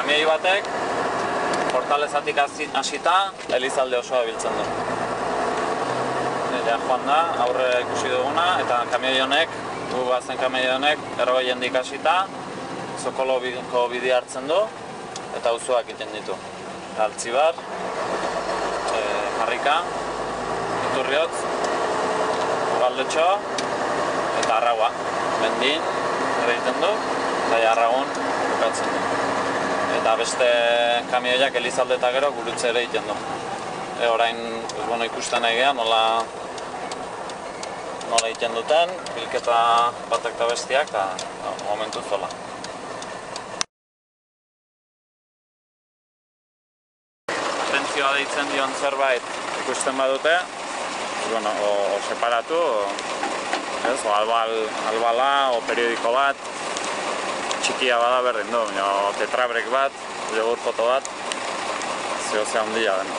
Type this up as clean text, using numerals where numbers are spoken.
kamioi batek, Portalezatik hasita, Elizalde osoa biltzen du. Ja joan da, aurre ikusi duguna, eta kamioi honek, bazen kamioi honek, 40 hasita, Zokoloko bidea hartzen du, eta auzoak egiten ditu. Altzibar, Harrika, Iturriotz, Ugaldetxo, eta Arraua. Mendin egiten du, eta Arraun bukatzen du. Eta beste kamioiak Elizalde eta gero Gurutze ere egiten du. Orain ikusten nahi geha nola egiten duten, bilketa batek eta bestiak, eta momentu zola. Atentzioa deitzen dion zerbait ikusten badute, o separatu, o albala, o periodiko bat, txikia bada berdin du, tetrabrek bat, jogurt foto bat, zehozea handia den.